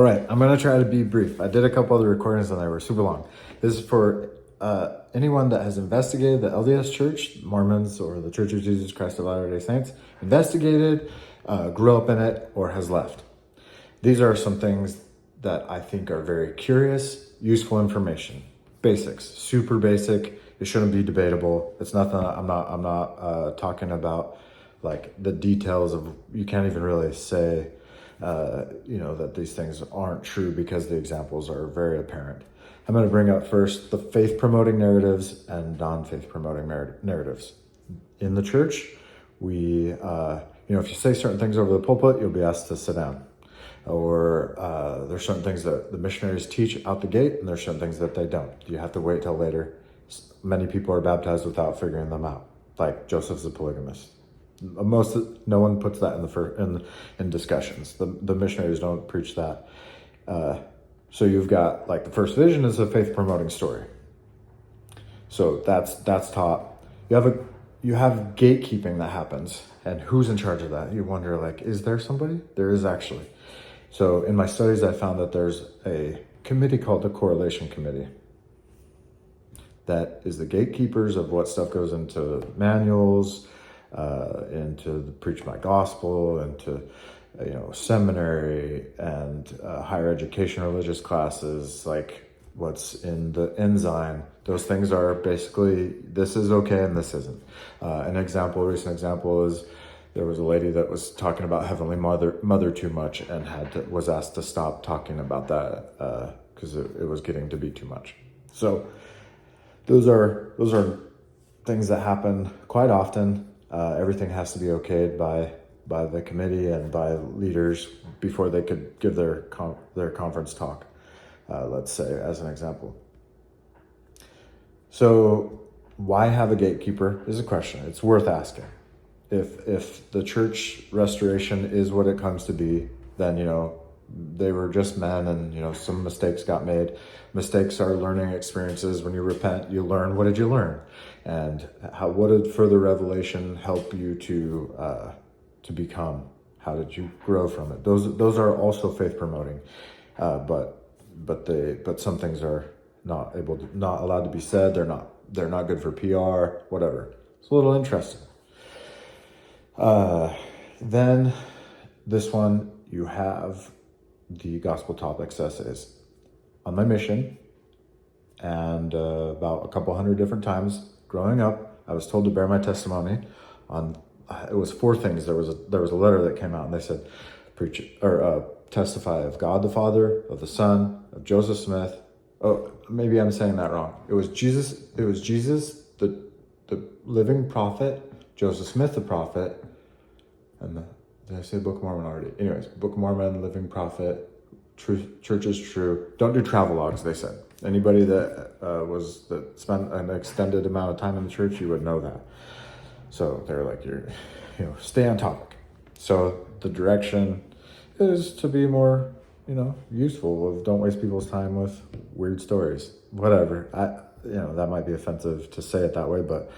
All right, I'm going to try to be brief. I did a couple other recordings and they were super long. This is for anyone that has investigated the LDS Church, Mormons, or the Church of Jesus Christ of Latter-day Saints, investigated, grew up in it, or has left. These are some things that I think are very curious, useful information. Basics, super basic. It shouldn't be debatable. It's nothing. I'm not talking about like the details of. You can't even really say, that these things aren't true because the examples are very apparent. I'm going to bring up first the faith promoting narratives and non-faith promoting narratives. In the church, we, if you say certain things over the pulpit, you'll be asked to sit down. Or there's certain things that the missionaries teach out the gate, and there's certain things that they don't. You have to wait till later. Many people are baptized without figuring them out, like Joseph's a polygamist. No one puts that in discussions. The missionaries don't preach that. So you've got like the first vision is a faith promoting story. So that's taught. You have gatekeeping that happens, and who's in charge of that? You wonder, like, is there somebody? There is actually. So in my studies, I found that there's a committee called the Correlation Committee that is the gatekeepers of what stuff goes into manuals, into the Preach My Gospel, into seminary and higher education religious classes, like what's in the ensign. Those things are basically, this is okay and this isn't. A recent example is there was a lady that was talking about Heavenly Mother too much and was asked to stop talking about that because it was getting to be too much. So those are things that happen quite often. Everything has to be okayed by the committee and by leaders before they could give their conference talk, let's say, as an example. So why have a gatekeeper is a question. It's worth asking. If the church restoration is what it comes to be, then, they were just men and, some mistakes got made. Mistakes are learning experiences. When you repent, you learn. What did you learn? And what did further revelation help you to become? How did you grow from it? Those are also faith promoting, but some things are not allowed to be said. They're not good for PR, whatever. It's a little interesting. Then this one, you have the gospel topics essays. On my mission, and about a couple hundred different times growing up, I was told to bear my testimony on. It was 4 things. There was a letter that came out, and they said, preach or testify of God the Father, of the Son, of Joseph Smith. Oh, maybe I'm saying that wrong. It was Jesus, the living prophet, Joseph Smith the prophet, and did I say Book of Mormon already? Anyways, Book of Mormon, living prophet, church is true. Don't do travelogues, they said. Anybody that spent an extended amount of time in the church, you would know that. So they're like, stay on topic. So the direction is to be more, useful. Don't waste people's time with weird stories. Whatever. That might be offensive to say it that way, but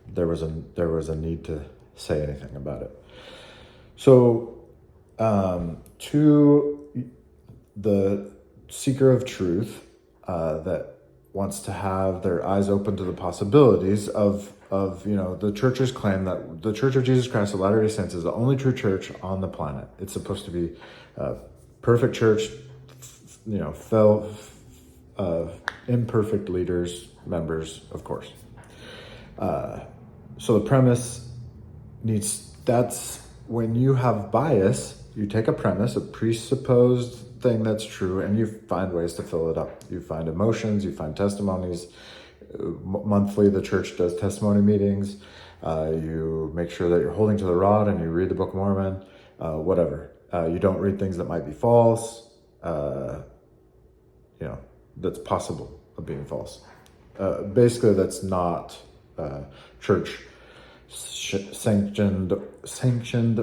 there was a need to say anything about it. So, to the seeker of truth that wants to have their eyes open to the possibilities of the church's claim that the Church of Jesus Christ of Latter-day Saints is the only true church on the planet. It's supposed to be a perfect church, imperfect leaders, members, of course. So the premise that's when you have bias, you take a premise, a presupposed thing that's true, and you find ways to fill it up. You find emotions, you find testimonies. Monthly, the church does testimony meetings. You make sure that you're holding to the rod and you read the Book of Mormon, whatever. You don't read things that might be false, that's possible of being false. Basically, that's not church sanctioned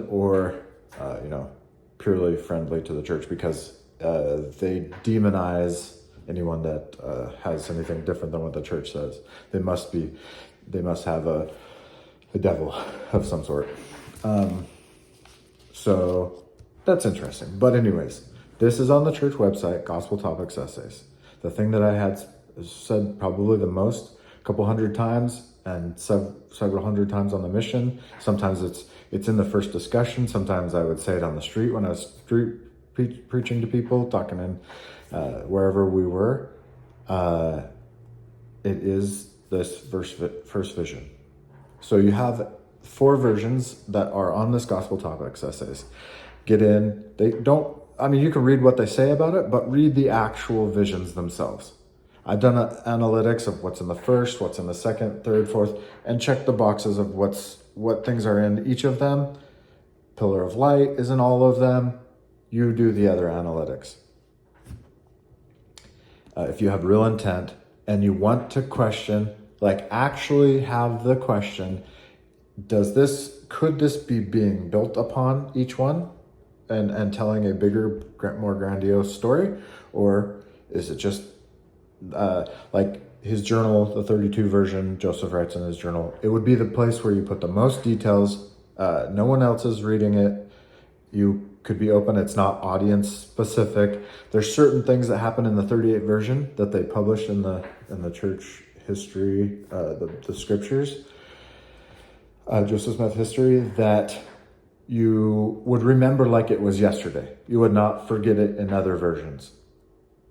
or, purely friendly to the church, because they demonize anyone that has anything different than what the church says. They must have a devil of some sort. So that's interesting. But anyways, This is on the church website, Gospel Topics Essays. The thing that I had said probably the most, a couple hundred times, and several hundred times on the mission. Sometimes it's in the first discussion. Sometimes I would say it on the street when I was preaching to people, talking in wherever we were. It is this first vision. So you have 4 versions that are on this Gospel Topics Essays. Get in. You can read what they say about it, but read the actual visions themselves. I've done analytics of what's in the first, what's in the second, third, fourth, and check the boxes of what things are in each of them. Pillar of light is in all of them. You do the other analytics. If you have real intent and you want to question, like actually have the question, could this be being built upon each one and telling a bigger, more grandiose story? Or is it just like his journal, the 32 version, Joseph writes in his journal, it would be the place where you put the most details. No one else is reading it. You could be open. It's not audience specific. There's certain things that happen in the 38 version that they published in the church history, the scriptures, Joseph Smith history, that you would remember like it was yesterday. You would not forget it in other versions.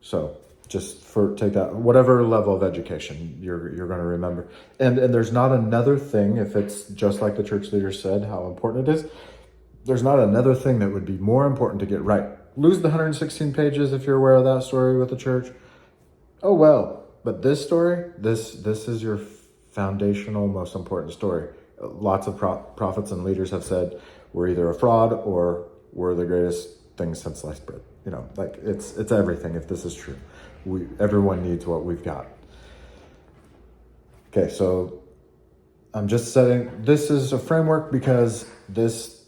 So just take that, whatever level of education you're going to remember. And there's not another thing, if it's just like the church leader said, how important it is, there's not another thing that would be more important to get right. Lose the 116 pages if you're aware of that story with the church. Oh, well, but this story, this is your foundational, most important story. Lots of prophets and leaders have said, we're either a fraud or we're the greatest thing since sliced bread. Like it's everything if this is true. Everyone needs what we've got. Okay, so I'm just setting, this is a framework because this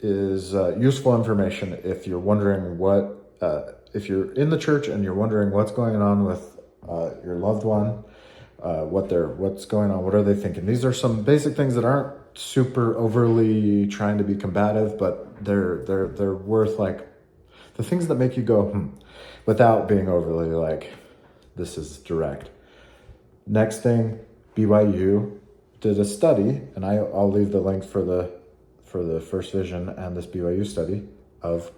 is useful information if you're wondering if you're in the church and you're wondering what's going on with your loved one, what's going on, what are they thinking? These are some basic things that aren't super overly trying to be combative, but they're worth like the things that make you go, without being overly like, this is direct. Next thing, BYU did a study, and I'll leave the link for the first vision and this BYU study of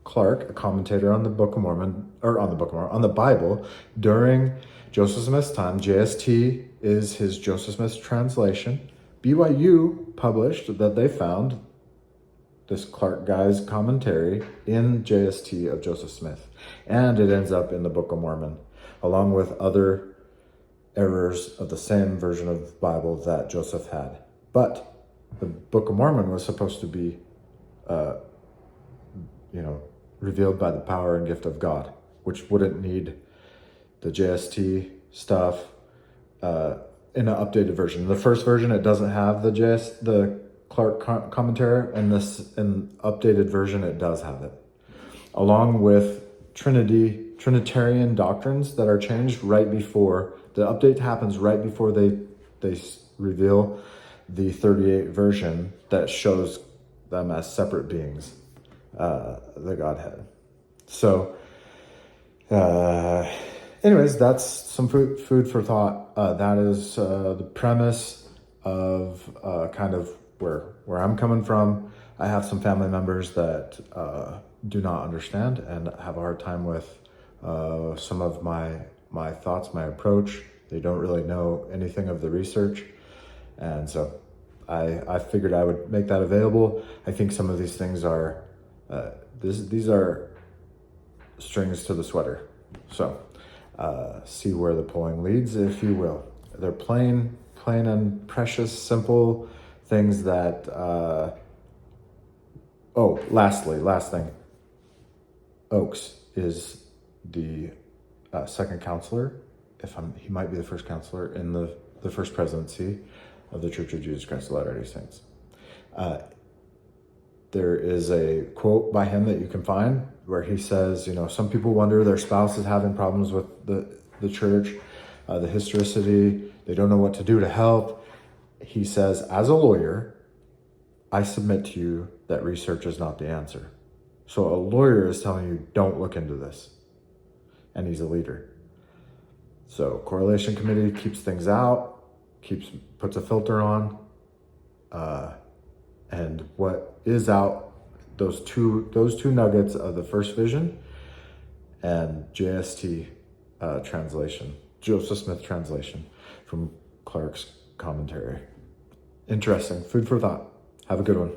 Clark, a commentator on the Book of Mormon, on the Bible during Joseph Smith's time. JST is his Joseph Smith's translation. BYU published that they found this Clark guy's commentary in JST of Joseph Smith. And it ends up in the Book of Mormon, along with other errors of the same version of the Bible that Joseph had. But the Book of Mormon was supposed to be, revealed by the power and gift of God, which wouldn't need the JST stuff in an updated version. The first version, it doesn't have the Clark commentary, and in updated version, it does have it, along with Trinitarian doctrines that are changed right before the update happens, right before they reveal the 38 version that shows them as separate beings, the Godhead. So, anyways, that's some food for thought. That is the premise of kind of where I'm coming from. I have some family members that do not understand and have a hard time with some of my thoughts, my approach. They don't really know anything of the research. And so I figured I would make that available. I think some of these things are, these are strings to the sweater. So see where the pulling leads, if you will. They're plain and precious, simple things that, last thing. Oakes is the second counselor. He might be the first counselor in the first presidency of the Church of Jesus Christ of Latter-day Saints. There is a quote by him that you can find where he says, some people wonder their spouse is having problems with the church, the historicity, they don't know what to do to help. He says, as a lawyer, I submit to you that research is not the answer. So a lawyer is telling you, don't look into this. And he's a leader. So correlation committee keeps things out, puts a filter on. And what is out, those two nuggets of the first vision and JST translation, Joseph Smith translation from Clark's commentary. Interesting. Food for thought. Have a good one.